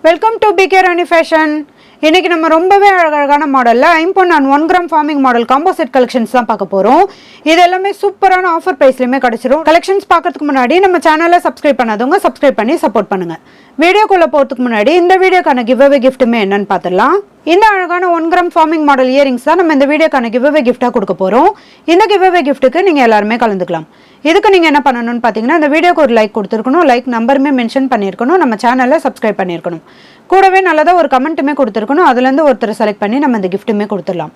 Welcome to PK Rani fashion. இன்னைக்கு நம்ம ரொம்பவே அழகான மாடல்ல 5 and 1 gram forming model combo set collections தான் பார்க்க போறோம். இது எல்லாமே சூப்பரான ஆஃபர் பிரைஸ்லயுமே கிடைச்சிரும். கலெக்ஷன்ஸ் பார்க்கிறதுக்கு முன்னாடி நம்ம சேனலை சப்ஸ்கிரைப் பண்ணாதவங்க சப்ஸ்கிரைப் பண்ணி சப்போர்ட் பண்ணுங்க. வீடியோக்குள்ள போறதுக்கு முன்னாடி இந்த வீடியோக்கான கிவ் அவே கிஃப்ட்டுமே என்னன்னு பார்த்துடலாம். இந்த அழகான 1 கிராம் ஃபார்மிங் மாடல் இயரிங்ஸ் தான் நம்ம இந்த வீடியோக்கான கிவ் அவே கிஃப்டா கொடுக்க போறோம். இந்த கிவ் அவே கிஃப்ட்டுக்கு நீங்க எல்லாருமே கலந்துக்கலாம். இதுக்கு நீங்க என்ன பண்ணணும்னு பாத்தீங்கன்னா இந்த வீடியோக்கு ஒரு லைக் கொடுத்துருக்கணும், லைக் நம்பருமே மென்ஷன் பண்ணியிருக்கணும், நம்ம சேனலை சப்ஸ்கிரைப் பண்ணியிருக்கணும், கூடவே நல்லதாக ஒரு கமெண்ட்டுமே கொடுத்துருக்கணும். அதுலேருந்து ஒருத்தர் செலக்ட் பண்ணி நம்ம இந்த கிஃப்ட்டுமே கொடுத்துடலாம்.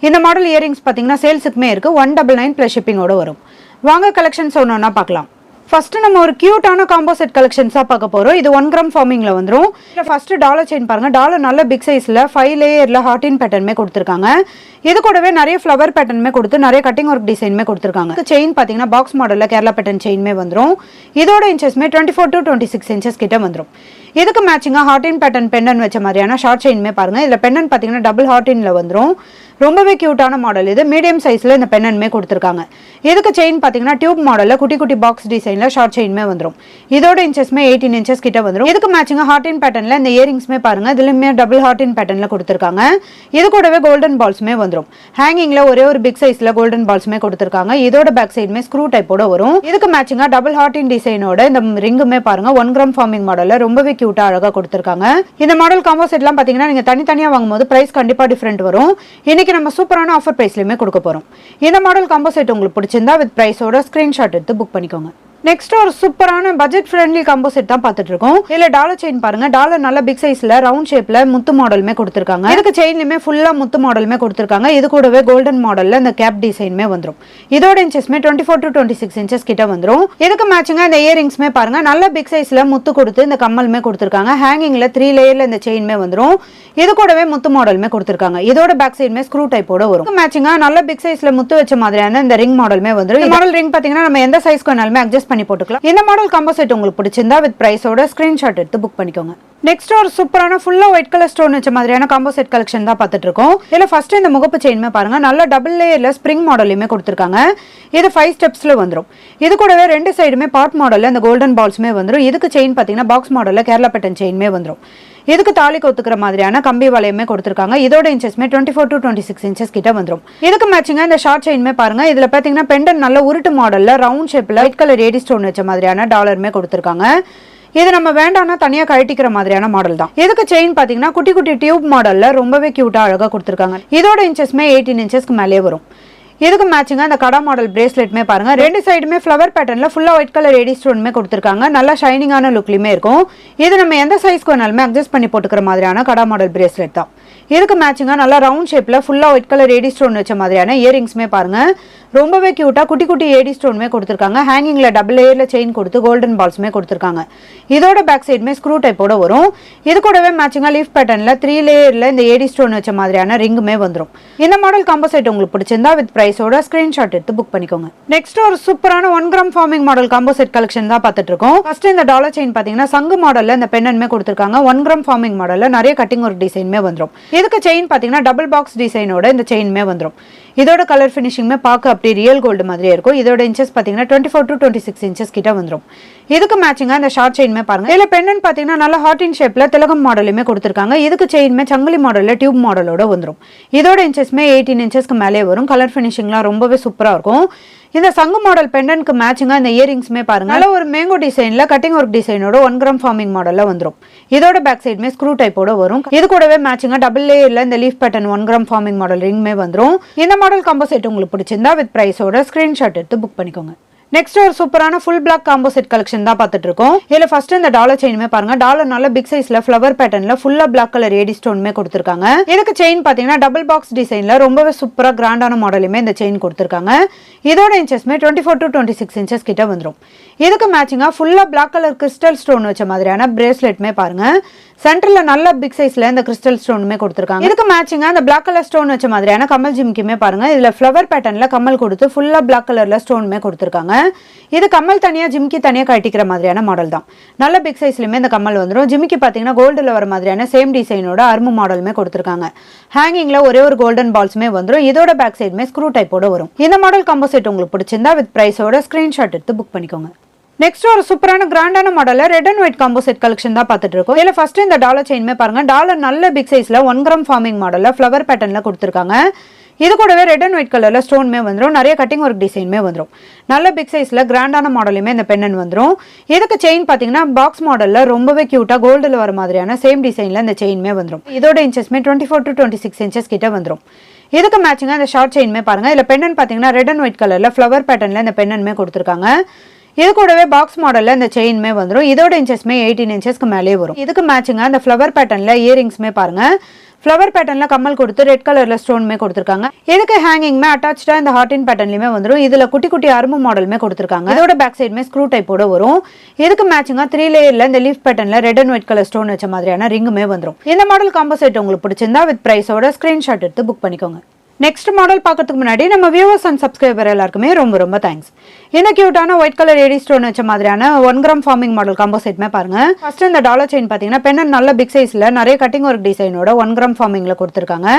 இந்த மாடல் இயரிங்ஸ் பார்த்தீங்கன்னா சேல்ஸுக்குமே இருக்குது. 199 + ஷிப்பிங்கோட வரும். வாங்க கலெக்ஷன்ஸ் ஒன்று பார்க்கலாம். ஃபர்ஸ்ட் நம்ம ஒரு கியூட்டான காம்போ செட் கலெக்ஷன்ஸாக பார்க்க போகிறோம். இது 1 கிராம் ஃபார்மிங்கில் வந்துடும். இல்லை ஃபர்ஸ்ட் டாலர் செயின் பாருங்கள். டாலர் நல்ல பிக் சைஸில் 5 லேயரில் ஹார்டின் பேட்டர்னுமே கொடுத்துருக்காங்க. இது கூடவே நிறைய ஃப்ளவர் பேட்டர்னுமே கொடுத்து நிறைய கட்டிங் ஒர்க் டிசைனுமே கொடுத்துருக்காங்க. செயின் பார்த்தீங்கன்னா பாக்ஸ் மாடலில் கேரளா பேட்டர்ன் செயின்மே வந்துடும். இதோட இன்ச்சஸ்மே 24 to 26 inches கிட்ட வந்துடும். இதுக்கு மேட்சிங்காக ஹார்டின் பேட்டர்ன் பெண்டன் வச்ச மாதிரியான ஷார்ட் செயின்மே பாருங்கள். இதில் பெண்டன் பார்த்தீங்கன்னா டபுள் ஹார்டினில் வந்துடும். ரொம்பவே கியூட்டான மாடல் இது. மீடியம் சைஸில் இந்த பெண்ணன்மே கொடுத்துருக்காங்க. இதுக்கு செயின் பார்த்தீங்கன்னா டியூப் மாடலில் குட்டி குட்டி பாக்ஸ் டிசைனில் ஷார்ட் செயின்மே வந்துடும். இதோட இன்ச்சஸ்மே 18 inches கிட்ட வந்துடும். இதுக்கு மேட்சிங்காக ஹார்டின் பேட்டர்னில் இந்த இயரிங்ஸ்மே பாருங்கள். இதுலையுமே டபுள் ஹார்டின் பேட்டர்னில் கொடுத்துருக்காங்க. இது கூடவே கோல்டன் பால்ஸ்மே வந்துடும். ஹேங்கிங்கில் ஒரே ஒரு பிக் சைஸில் கோல்டன் பால்ஸ்மே கொடுத்துருக்காங்க. இதோட பேக் சைடுமே ஸ்க்ரூ டைப்போட வரும். இதுக்கு மேட்சிங்காக டபுள் ஹார்டின் டிசைனோட இந்த ரிங்குமே பாருங்கள். 1 கிராம் ஃபார்மிங் மாடலில் ரொம்பவே கியூட்டாக அழகாக கொடுத்துருக்காங்க. இந்த மாடல் காம்போ செட்லாம் பார்த்தீங்கன்னா நீங்கள் தனித்தனியாக வாங்கும்போது பிரைஸ் கண்டிப்பாக டிஃப்ரெண்ட் வரும். இன்னைக்கு நம்ம சூப்பரான ஆஃபர் பிரைஸ்லயுமே கொடுக்க போறோம். இந்த மாடல் காம்போ செட் உங்களுக்கு பிடிச்சிருந்தா வித் பிரைஸோட ஸ்கிரீன்ஷாட் எடுத்து புக் பண்ணிக்கோங்க. நெக்ஸ்ட் ஒரு சூப்பரான பட்ஜெட் ஃப்ரெண்ட்லி காம்போ செட் தான் பார்த்துட்டு இருக்கோம். இதுல டாலர் செயின் பாருங்க. டாலர் நல்ல பிக் சைஸ்ல ரவுண்ட் ஷேப்ல முத்து மாடலுமே கொடுத்துருக்காங்க. இதுக்கு செயின்லயுமே ஃபுல்லா முத்து மாடலுமே கொடுத்துருக்காங்க. இது கூடவே கோல்டன் மாடல்ல இந்த கேப் டிசைனுமே வந்துடும். இதோட இன்ச்சஸ்மே 24 to 26 inches கிட்ட வந்துடும். இதுக்கு மேட்சிங்கா இந்த இயரிங்ஸ்மே பாருங்க. நல்ல பிக் சைஸ்ல முத்து கொடுத்து இந்த கம்மலுமே கொடுத்துருக்காங்க. ஹேங்கிங்ல 3 லேயர்ல இந்த செயின்மே வந்துடும். இது கூடவே முத்து மாடலுமே கொடுத்துருக்காங்க. இதோட பேக் சைடுமே ஸ்க்ரூ டைப்போட வரும். மேட்சிங்கா நல்ல பிக் சைஸ்ல முத்து வச்ச மாதிரியான இந்த ரிங் மாடலுமே வந்துடும். இந்த மாடல் ரிங் பாத்தீங்கன்னா நம்ம எந்த சைஸ்க்கு வேணாலுமே அட்ஜஸ்ட் பண்ணி போட்டுக்கலாம். இந்த மாடல் காம்போ செட் உங்களுக்கு பிடிச்சிருந்தா வித் பிரைஸோட ஸ்கிரீன்ஷாட் எடுத்து புக் பண்ணிக்கோங்க. நெக்ஸ்ட் ஒரு சூப்பரான ஃபுல்லா ஒயிட் கலர் ஸ்டோன் வச்ச மாதிரியான காம்போ செட் கலெக்ஷன் தான் பார்த்துட்டு இருக்கோம். இதுல ஃபர்ஸ்ட் இந்த முகப்பு செயின்மே பாருங்க. நல்ல டபுள் லேயர்ல ஸ்ப்ரிங் மாடலுமே கொடுத்துருக்காங்க. இது 5 ஸ்டெப்ஸ்ல வந்துடும். இது கூடவே ரெண்டு சைடுமே பாட் மாடல்ல இந்த கோல்டன் பால்ஸ்மே வந்துடும். இதுக்கு செயின் பாத்தீங்கன்னா பாக்ஸ் மாடல்ல கேரளா பேட்டர்ன் செயின்மே வந்துடும். இதுக்கு தாலி கொத்துக்கிற மாதிரியான கம்பி வளையமே கொடுத்துருக்காங்க. இதோட இன்ச்சஸ்மே 24 to 26 inches கிட்ட வந்துடும். இதுக்கு மேட்சிங்கா இந்த ஷார்ட் செயின்மே பாருங்க. இதுல பாத்தீங்கன்னா பெண்டன் நல்ல உருட்டு மாடல்ல ரவுண்ட் ஷேப்ல ஒயிட் கலர் ஏடி ஸ்டோன் வச்ச மாதிரியான டாலருமே கொடுத்துருக்காங்க. இது நம்ம வேண்டாம்னா தனியா கழட்டிக்கிற மாதிரியான மாடல் தான். இதுக்கு செயின் பாத்தீங்கன்னா குட்டி குட்டி டியூப் மாடல்ல ரொம்பவே கியூட்டா அழகா கொடுத்துருக்காங்க. இதோட இன்ச்சஸ்மே 18 inchesக்கு மேலே வரும். இதுக்கு மேட்சிங்கா இந்த கடா மாடல் பிரேஸ்லெட்மே பாருங்க. ரெண்டு சைடுமே ஃப்ளவர் பேட்டர்ன்ல ஃபுல்லா ஒயிட் கலர் ஏடி ஸ்டோன்மே கொடுத்துருக்காங்க. நல்லா ஷைனிங்கான லுக்லயுமே இருக்கும். இது நம்ம எந்த சைஸ்க்கு வேணாலுமே அட்ஜஸ்ட் பண்ணி போட்டுக்கிற மாதிரியான கடா மாடல் பிரேஸ்லெட் தான். இதுக்கு மேட்சிங்கா நல்லா ரவுண்ட் ஷேப்ல ஃபுல்லா ஒயிட் கலர் ஏடி ஸ்டோன் வச்ச மாதிரியான இயரிங்ஸ்மே பாருங்க. ரொம்பவே கியூட்டா குட்டி குட்டி ஏடி ஸ்டோன்மே கொடுத்துருக்காங்க. ஹேங்கிங்ல டபுள் லேயர்ல செயின் கொடுத்து கோல்டன் பால்ஸ்மே கொடுத்துருக்காங்க. இதோட பேக் சைடுமே ஸ்க்ரூ டைப்போட வரும். இது கூடவே மேட்சிங்கா லீஃப் பேட்டர்ன்ல 3 லேயர்ல இந்த ஏடி ஸ்டோன் வச்ச மாதிரியான ரிங்குமே வந்துடும். இந்த மாடல் காம்போ செட் உங்களுக்கு பிடிச்சிருந்தா வித் பிரைஸோட ஸ்கிரீன்ஷாட் எடுத்து புக் பண்ணிக்கோங்க. நெக்ஸ்ட் ஒரு சூப்பரான 1 gram forming model combo set collection தான் பார்த்துட்டு இருக்கோம். ஃபர்ஸ்ட் இந்த டாலர் செயின் பாத்தீங்கன்னா சங்கு மாடல்ல இந்த பெண்ணன்மே கொடுத்துருக்காங்க. 1 கிராம் ஃபார்மிங் மாடல்ல நிறைய கட்டிங் ஒர்க் டிசைன்மே வந்துடும். இதுக்கு செயின் பாத்தீங்கன்னா டபுள் பாக்ஸ் டிசைனோட இந்த செயின்மே வந்துடும். இதோட கலர் ஃபினிஷிங்மே பார்க்க அப்படி ரியல் கோல்டு மாதிரியே இருக்கும். இதோட இன்ச்சஸ் பாத்தீங்கன்னா 24 to 26 inches கிட்ட வந்துடும். இதுக்கு மேட்சிங்கா இந்த ஷார்ட் செயின்மே பாருங்க. இதுல பெண்ணன் பாத்தீங்கன்னா நல்ல ஹார்டின் ஷேப்ல திலகம் மாடலுமே கொடுத்துருக்காங்க. இதுக்கு செயின்மே சங்கிலி மாடல்ல டியூப் மாடலோட வந்துடும். இதோட இன்ச்சஸ்மே 18 inchesக்கு மேலே வரும். கலர் ஃபினிஷிங்லாம் ரொம்பவே சூப்பரா இருக்கும். இந்த சங்கு மாடல் பெண்டனுக்கு மேட்சிங்கா இந்த இயரிங்ஸ்மே பாருங்க. நல்ல ஒரு மேங்கோ டிசைன்ல கட்டிங் ஒர்க் டிசைனோட 1 கிராம் ஃபார்மிங் மாடல்ல வந்துடும். இதோட பேக் சைடுமே ஸ்க்ரூ டைப்போட வரும். இது கூடவே மேட்சிங்கா டபுள் லேயர்ல இந்த leaf pattern 1 gram forming model ரிங்மே வந்துடும். இந்த மாடல் காம்போ செட் உங்களுக்கு பிடிச்சிருந்தா வித் பிரைஸோட ஸ்கிரீன்ஷாட் எடுத்து புக் பண்ணிக்கோங்க. நெக்ஸ்ட் ஒரு சூப்பரான full black combo set collection தான் பார்த்துட்டு இருக்கோம். இதுல ஃபர்ஸ்ட் இந்த டாலர் செயின்மே பாருங்க. டாலர் நல்ல பிக் சைஸ்ல ஃப்ளவர் பேட்டர்ன்ல ஃபுல்லா பிளாக் கலர் ஏடி ஸ்டோன்மே கொடுத்துருக்காங்க. இதுக்கு செயின் பாத்தீங்கன்னா டபுள் பாக்ஸ் டிசைன்ல ரொம்பவே சூப்பரா கிராண்டான மாடலுமே இந்த செயின் கொடுத்துருக்காங்க. இதோட இன்ச்சஸ்மே 24 to 26 inches கிட்ட வந்துடும். இதுக்கு மேட்சிங்கா ஃபுல்லா பிளாக் கலர் கிறிஸ்டல் ஸ்டோன் வச்ச மாதிரியான பிரேஸ்லெட்மே பாருங்க. சென்டர்ல நல்ல பிக் சைஸ்ல இந்த கிறிஸ்டல் ஸ்டோனுமே கொடுத்துருக்காங்க. இதுக்கு மேட்சிங்கா இந்த பிளாக் கலர் ஸ்டோன் வச்ச மாதிரியான கமல் ஜிம்கியுமே பாருங்க. இதுல ஃப்ளவர் பேட்டர்ன்ல கமல் கொடுத்து ஃபுல்லா பிளாக் கலர்ல ஸ்டோனுமே கொடுத்துருக்காங்க. இது கம்மல் தனியா ஜிம்கி தனியா கட்டிக்கிற மாதிரியான மாடல் தான். நல்ல பிக் சைஸ்லயுமே இந்த கம்மல் வந்துடும். ஜிம்கி பாத்தீங்கன்னா கோல்டுல வர மாதிரியான சேம் டிசைனோட அரும்பு மாடலுமே கொடுத்துருக்காங்க. ஹேங்கிங்ல ஒரே ஒரு கோல்டன் பால்ஸ்மே வந்துடும். இதோட பேக் சைடுமே ஸ்க்ரூ டைப்போட வரும். இந்த மாடல் காம்போ செட் உங்களுக்கு பிடிச்சிருந்தா வித் பிரைஸோட ஸ்கிரீன்ஷாட் எடுத்து புக் பண்ணிக்கோங்க. நெக்ஸ்ட் ஒரு சூப்பரான கிராண்டான மாடல்ல red and white combo set collection தான் பார்த்துட்டு இருக்கோம். இதுல ஃபர்ஸ்ட் இந்த டாலர் செயின்மே பாருங்க, டாலர் நல்ல பிக் சைஸ்ல 1 கிராம் ஃபார்மிங் மாடல்ல ஃப்ளவர் பேட்டர்ன்ல கொடுத்துருக்காங்க. இது கூடவே ரெட் அண்ட் ஒயிட் கலர்ல ஸ்டோன்மே வந்துடும், நிறைய கட்டிங் ஒர்க் டிசைன்மே வந்துடும். நல்ல பிக் சைஸ்ல கிராண்டான மாடலுமே இந்த பெண்ணன் வந்துடும். இதுக்கு செயின் பாத்தீங்கன்னா பாக்ஸ் மாடல்ல ரொம்பவே கியூட்டா கோல்டுல வர மாதிரியான சேம் டிசைன்ல இந்த செயின்மே வந்துடும். இதோட இன்ச்சஸ்மே 24 to 26 இன்ச்சஸ் கிட்ட வந்துடும். இதுக்கு மேட்சிங்கா இந்த ஷார்ட் செயின்மே பாருங்க, இதுல பெண்ணன் பாத்தீங்கன்னா ரெட் அண்ட் ஒயிட் கலர்ல ஃப்ளவர் பேட்டர்ன்ல இந்த பெண்ணன்மே கொடுத்துருக்காங்க. இது கூடவே பாக்ஸ் மாடல்ல இந்த செயின்மே வந்துடும். இதோட இன்ச்சஸ்மே 18 இன்ச்சஸ்க்கு மேலே வரும். இதுக்கு மேட்சிங்கா இந்த ஃப்ளவர் பேட்டர்ன்ல இயரிங்ஸ்மே பாருங்க, ஃப்ளவர் பேட்டர்ன்ல கம்மல் கொடுத்து ரெட் கலர்ல ஸ்டோன்மே கொடுத்துருக்காங்க. இதுக்கு ஹேங்கிங்மே அட்டாச்சா இந்த ஹார்டின் பேட்டர்ன்லயுமே வந்துடும். இதுல குட்டி குட்டி அரும்பு மாடலுமே கொடுத்துருக்காங்க. இதோட பேக் சைடுமே ஸ்க்ரூ டைப்போட வரும். இதுக்கு மேட்சிங்கா 3 லேயர்ல இந்த லீஃப் பேட்டர்ன்ல red and white colour stone வச்ச மாதிரியான ரிங்குமே வந்துடும். இந்த மாடல் காம்போ செட் உங்களுக்கு பிடிச்சிருந்தா வித் பிரைஸோட ஸ்கிரீன்ஷாட் எடுத்து புக் பண்ணிக்கோங்க. நெக்ஸ்ட் மாடல் பார்க்கறதுக்கு முன்னாடி நம்ம வியூவர்ஸ் அண்ட் சப்ஸ்கிரைபர் எல்லாருக்குமே ரொம்ப தேங்க்ஸ். இந்த கியூட்டான ஒயிட் கலர் ஏடி ஸ்டோன் வச்ச மாதிரியான 1 கிராம் ஃபார்மிங் மாடல் காம்போ செட்மே பாருங்க. ஃபர்ஸ்ட் இந்த டாலர் செயின் பாத்தீங்கன்னா பெண்ணன் நல்ல பிக் சைஸ்ல நிறைய கட்டிங் ஒர்க் டிசைனோட 1 கிராம் ஃபார்மிங்ல கொடுத்துருக்காங்க.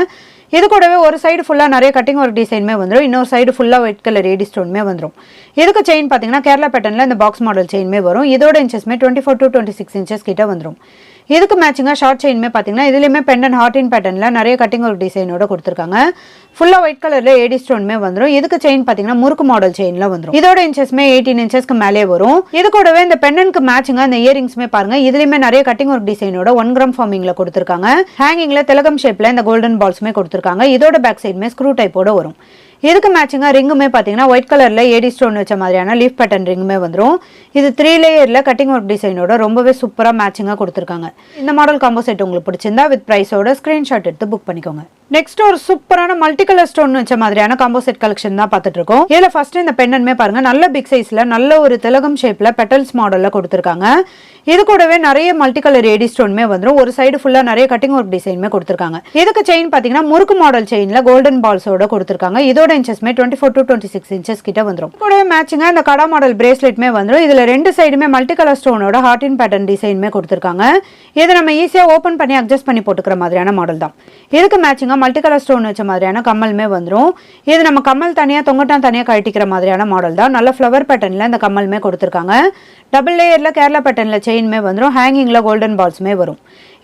இது கூடவே ஒரு சைடு ஃபுல்லா நிறைய கட்டிங் ஒர்க் டிசைன்மே வந்துடும், இன்னொரு சைடு ஃபுல்லா ஒயிட் கலர் ஏடி ஸ்டோன்மே வந்துடும். இதுக்கு செயின் பாத்தீங்கன்னா கேரளா பேட்டர்ன்ல இந்த பாக்ஸ் மாடல் செயின்மே வரும். இதோட இன்ச்சஸ்மே 24 to 26 இன்ச்சஸ் கிட்ட வந்துடும். இதுக்கு மேட்சிங்கா ஷார்ட் செயின்மே பாத்தீங்கன்னா இதுலயுமே பெண்டன் ஹார்டின் பேட்டர்ன்ல நிறைய கட்டிங் ஒர்க் டிசைனோட கொடுத்துருக்காங்க. ஃபுல்லா ஒயிட் கலர்ல ஏடி ஸ்டோன்மே வந்துடும். இதுக்கு செயின் பாத்தீங்கன்னா முறுக்கு மாடல் செயின்ல வந்துடும். இதோட இன்ச்சஸ்மே 18 இன்ச்சஸ்க்கு மேலே வரும். இது கூடவே இந்த பெண்ணனுக்கு மேட்சிங்கா இந்த இயரிங்ஸ்மே பாருங்க, இதுலயுமே நிறைய கட்டிங் ஒர்க் டிசைனோட 1 கிராம் ஃபார்மிங்ல கொடுத்துருக்காங்க. ஹேங்கிங்ல திலகம் ஷேப்ல இந்த கோல்டன் பால்ஸ்மே கொடுத்துருக்காங்க. இதோட பேக் சைடுமே ஸ்க்ரூ டைப்போட வரும். இதுக்கு மேட்சிங்கா ரிங்குமே பாத்தீங்கன்னா ஒயிட் கலர்ல ஏடி ஸ்டோன் வச்ச மாதிரியான லீஃப் பேட்டர்ன் ரிங்குமே வந்துடும். இது 3 லேயர்ல கட்டிங் ஒர்க் டிசைனோட ரொம்பவே சூப்பரா மேட்சிங்கா கொடுத்துருக்காங்க. இந்த மாடல் காம்போ செட் உங்களுக்கு பிடிச்சிருந்தா வித் பிரைஸோட ஸ்கிரீன்ஷாட் எடுத்து புக் பண்ணிக்கோங்க. நெக்ஸ்ட் ஒரு சூப்பரான மல்டி கலர் ஸ்டோன் வச்ச மாதிரியான காம்போ செட் கலெக்ஷன் தான் பார்த்துட்டு இருக்கோம். இதுல ஃபர்ஸ்ட் இந்த பெண்ணன்மே பாருங்க, நல்ல பிக் சைஸ்ல நல்ல ஒரு திலகம் ஷேப்ல பெட்டல்ஸ் மாடல்ல கொடுத்துருக்காங்க. இது கூடவே நிறைய மல்டி கலர் ஏடி ஸ்டோன்மே வந்துடும். ஒரு சைடு ஃபுல்லா நிறைய கட்டிங் ஒர்க் டிசைன்மே கொடுத்துருக்காங்க. இதுக்கு செயின் பாத்தீங்கன்னா முறுக்கு மாடல் செயின்ல கோல்டன் பால்ஸோட கொடுத்துருக்காங்க. இதோட இன்ச்சஸ்மே 24 to 26 இன்ச்சஸ் கிட்ட வந்துடும். கூடவே மேட்சிங்கா இந்த கடா மாடல் பிரேஸ்லெட்மே வந்துடும். இதுல ரெண்டு சைடுமே மல்டி கலர் ஸ்டோனோட ஹார்டின் பேட்டர்ன் டிசைன்மே கொடுத்துருக்காங்க. இதை நம்ம ஈஸியா ஓபன் பண்ணி அட்ஜஸ்ட் பண்ணி போட்டுக்கிற மாதிரியான மாடல் தான். இதுக்கு மேட்சிங்கா மல்டி கலர் ஸ்டோன் வச்ச மாதிரியான கம்மல்மே வந்துடும். இது நம்ம கம்மல் தனியா தொங்கட்டான் தனியா கழட்டிக்கிற மாதிரியான மாடல் தான். நல்ல ஃப்ளவர் பேட்டர்ன்ல இந்த கம்மல்மே கொடுத்துருக்காங்க. டபுள் லேயர்ல கேரளா பேட்டர்ன்ல செயின்மே வந்துடும். ஹேங்கிங்ல கோல்டன் பால்ஸ்மே வரும்.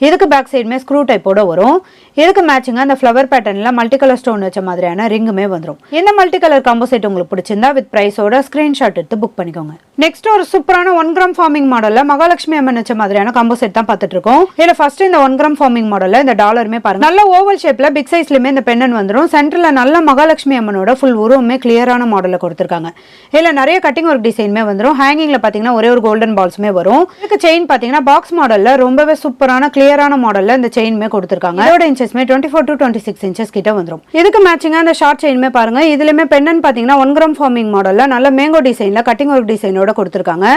இதுக்கு பேக் சைடுமே ஸ்க்ரூ டைப்போட வரும். இதுக்கு மேட்சிங்கா இந்த ஃப்ளவர் பேட்டர்ன்ல மல்டி கலர் ஸ்டோன் வச்ச மாதிரியான ரிங்குமே வந்துடும். இந்த மல்டி கலர் காம்போ செட் உங்களுக்கு பிடிச்சிருந்தா வித் பிரைஸோட ஸ்கிரீன்ஷாட் எடுத்து புக் பண்ணிக்கோங்க. நெக்ஸ்ட் ஒரு சூப்பரான 1 கிராம் ஃபார்மிங் மாடல்ல மகாலட்சுமி அம்மன் வச்ச மாதிரியான காம்போ செட் தான் பார்த்துட்டு இருக்கோம். இதுல ஃபர்ஸ்ட் இந்த 1 கிராம் ஃபார்மிங் மாடல்ல இந்த டாலருமே பாருங்க, நல்ல ஓவல் ஷேப்ல பிக் சைஸ்லயுமே இந்த பெண்ணன் வந்துடும். சென்டர்ல நல்ல மகாலட்சுமி அம்மனோட ஃபுல் உருவமே கிளியரான மாடல்ல கொடுத்துருக்காங்க. இதுல நிறைய கட்டிங் ஒர்க் டிசைன்மே வந்துடும். ஹேங்கிங்ல பாத்தீங்கன்னா ஒரே ஒரு கோல்டன் பால்ஸ்மே வரும். இதுக்கு செயின் பாத்தீங்கன்னா பாக்ஸ் மாடல்ல ரொம்பவே சூப்பரான கிளியரான மாடல்ல இந்த செயின்மே கொடுத்துருக்காங்க. இதோட இன்ச்சஸ்மே 24 to 26 இன்ச்சஸ் கிட்ட வந்துடும். இதுக்கு மேட்சிங்கா இந்த ஷார்ட் செயின்மே பாருங்க, இதுலயுமே பெண்ணன் பாத்தீங்கன்னா 1 கிராம் ஃபார்மிங் மாடல்ல நல்ல மேங்கோ டிசைன்ல கட்டிங் ஒர்க் டிசைனோட கொடுத்துருக்காங்க.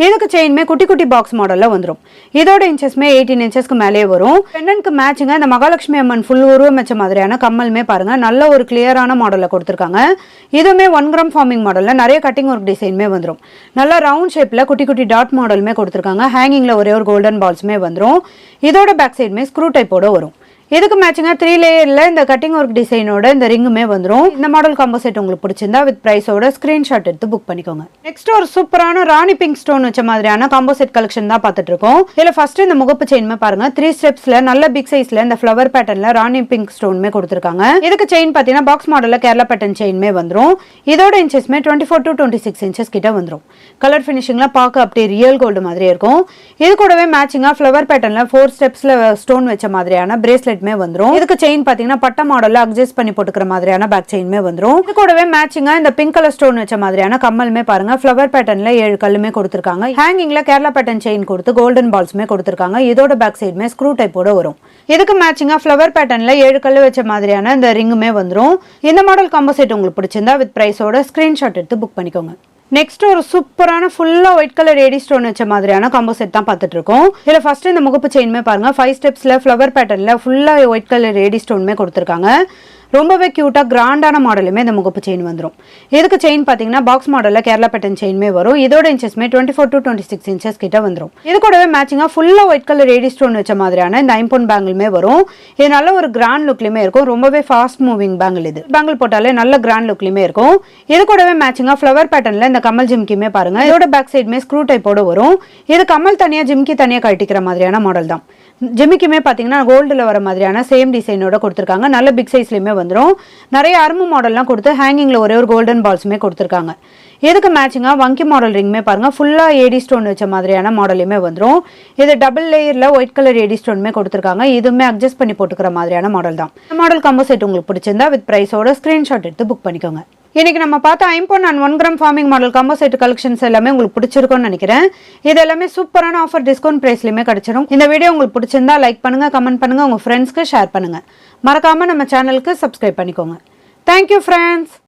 இதுக்கு செயின்மே குட்டி குட்டி பாக்ஸ் மாடல்ல வந்துடும். இதோட இன்ச்சஸ்மே 18 இன்ச்சஸ்க்கு மேலே வரும். பெண்ணனுக்கு மேட்சிங்கா இந்த மகாலட்சுமி அம்மன் ஃபுல் உருவம் வச்ச மாதிரியான கம்மல்மே பாருங்க, நல்ல ஒரு கிளியரான மாடல்ல கொடுத்துருக்காங்க. இதுவுமே 1 கிராம் ஃபார்மிங் மாடல்ல நிறைய கட்டிங் ஒர்க் டிசைன்மே வந்துடும். நல்ல ரவுண்ட் ஷேப்ல குட்டி குட்டி டாட் மாடலுமே கொடுத்துருக்காங்க. ஹேங்கிங்ல ஒரே ஒரு கோல்டன் பால்ஸ்மே வந்துடும். இதோட பேக் சைடுமே ஸ்க்ரூ டைப்போட வரும். இதுக்கு மேட்சிங்கா 3 லேயர்ல இந்த கட்டிங் ஒர்க் டிசைனோட இந்த ரிங்குமே வந்துடும். இந்த மாடல் காம்போ செட் உங்களுக்கு பிடிச்சிருந்தா வித் பிரைஸோட ஸ்கிரீன்ஷாட் எடுத்து புக் பண்ணிக்கோங்க. நெக்ஸ்ட் ஒரு சூப்பரான ராணி பிங்க் ஸ்டோன் வச்ச மாதிரியான காம்போ செட் கலெக்ஷன் தான் பார்த்துட்டு இருக்கோம். இதுல ஃபர்ஸ்ட் இந்த முகப்பு செயின்மே பாருங்க, 3 ஸ்டெப்ஸ்ல நல்ல பிக் சைஸ்ல இந்த ஃப்ளவர் பேட்டர்ன்ல ராணி பிங்க் ஸ்டோன்மே கொடுத்துருக்காங்க. இதுக்கு செயின் பாத்தீங்கன்னா பாக்ஸ் மாடல்ல கேரளா பேட்டர்ன் செயின்மே வந்துடும். இதோட இன்ச்சஸ்மே 24 to 26 இன்ச்சஸ் கிட்ட வந்துடும். கலர் பினிஷிங்ல பார்க்க அப்படியே ரியல் கோல்டு மாதிரி இருக்கும். இது கூடவே மேட்சிங்கா ஃப்ளவர் பேட்டர்ன்ல 4 ஸ்டெப்ஸ்ல ஸ்டோன் வச்ச மாதிரியான பிரேஸ்லெட் வந்துரும். இதுக்கு செயின் பாத்தீங்கன்னா பட்ட மாடல்ல அட்ஜஸ்ட் பண்ணி போட்டுக்கிற மாதிரியான பேக் செயின்மே வந்துரும். இது கூடவே மேட்சிங்கா இந்த பிங்க் கலர் ஸ்டோன் வச்ச மாதிரியான கம்மல்மே பாருங்க, ஃப்ளவர் பேட்டர்ன்ல 7 கல்லுமே கொடுத்துருக்காங்க. ஹேங்கிங்ல கேரளா பேட்டர்ன் செயின் கொடுத்து கோல்டன் பால்ஸ்மே கொடுத்துருக்காங்க. இதோட பேக் சைடுமே ஸ்க்ரூ டைப்போட வரும். இதுக்கு மேட்சிங்கா ஃப்ளவர் பேட்டர்ன்ல 7 கல்லு வச்ச மாதிரியான இந்த ரிங்குமே வந்துரும். இந்த மாடல் காம்போ செட் உங்களுக்கு பிடிச்சிருந்தா வித் பிரைஸோட ஸ்கிரீன்ஷாட் எடுத்து புக் பண்ணிக்கோங்க. நெக்ஸ்ட் ஒரு சூப்பரான ஃபுல்லா ஒயிட் கலர் ஏடி ஸ்டோன் வச்ச மாதிரியான காம்போ செட் தான் பார்த்துட்டு இருக்கோம். இதுல ஃபர்ஸ்ட் இந்த முகப்பு செயின்மே பாருங்க, 5 ஸ்டெப்ஸ்ல ஃப்ளவர் பேட்டர்ன்ல ஃபுல்லா ஒயிட் கலர் ஏடி ஸ்டோன்மே கொடுத்துருக்காங்க. ரொம்பவே க்யூட்டாக கிராண்டான மாடலுமே இந்த முகப்பு செயின் வந்துடும். இதுக்கு செயின் பார்த்தீங்கன்னா பாக்ஸ் மாடலில் கேரளா பேட்டர்ன் செயின்மே வரும். இதோட இன்ச்சஸ்மே 24 to 26 இன்ச்சஸ் கிட்ட வந்துடும். இது கூடவே மேட்சிங்காக ஃபுல்லாக ஒயிட் கலர் ஏடி ஸ்டோன் வச்ச மாதிரியான இந்த ஐம்பொன் பேங்கிளுமே வரும். இது நல்ல ஒரு கிராண்ட் லுக்லையுமே இருக்கும். ரொம்பவே ஃபாஸ்ட் மூவிங் பேங்கிள். இது பேங்கிள் போட்டாலே நல்ல கிராண்ட் லுக்லையுமே இருக்கும். இது கூடவே மேட்சிங்காக ஃப்ளவர் பேட்டர்னில் இந்த கமல் ஜிம்கியுமே பாருங்க. இதோட பேக் சைடுமே ஸ்க்ரூ டைப்போட வரும். இது கமல் தனியாக ஜிம்கி தனியாக கட்டிக்கிற மாதிரியான மாடல் தான். ஜிமிக்குமே பார்த்தீங்கன்னா கோல்டில் வர மாதிரியான சேம் டிசைனோட கொடுத்துருக்காங்க. நல்ல பிக் சைஸ்லையுமே வந்துடும். நிறைய அரும்பு மாடல்லாம் கொடுத்து ஹேங்கிங்கில் ஒரே ஒரு கோல்டன் பால்ஸுமே கொடுத்துருக்காங்க. இதுக்கு மேட்சிங்காக வங்கி மாடல் ரிங்குமே பாருங்கள் ஃபுல்லாக ஏடி ஸ்டோன் வச்ச மாதிரியான மாடலுமே வந்துடும். இது டபுள் லேயரில் ஒயிட் கலர் ஏடி ஸ்டோனுமே கொடுத்துருக்காங்க. இதுவுமே அட்ஜஸ்ட் பண்ணி போட்டுக்கிற மாதிரியான மாடல் தான். இந்த மாடல் காம்போ செட் உங்களுக்கு பிடிச்சிருந்தா வித் ப்ரைஸோட ஸ்க்ரீன்ஷாட் எடுத்து புக் பண்ணிக்கோங்க. இன்னைக்கு நம்ம பார்த்த ஐம்பொன் and 1 gram forming model combo set collections எல்லாமே உங்களுக்கு பிடிச்சிருக்கும்னு நினைக்கிறேன். இது எல்லாமே சூப்பரான ஆஃபர் டிஸ்கவுண்ட் பிரைஸ்லையுமே கிடைச்சிடும். இந்த வீடியோ உங்களுக்கு பிடிச்சிருந்தா லைக் பண்ணுங்க, கமெண்ட் பண்ணுங்க, உங்க ஃப்ரெண்ட்ஸ்க்கு ஷேர் பண்ணுங்க. மறக்காம நம்ம சேனலுக்கு சப்ஸ்கிரைப் பண்ணிக்கோங்க. Thank you friends.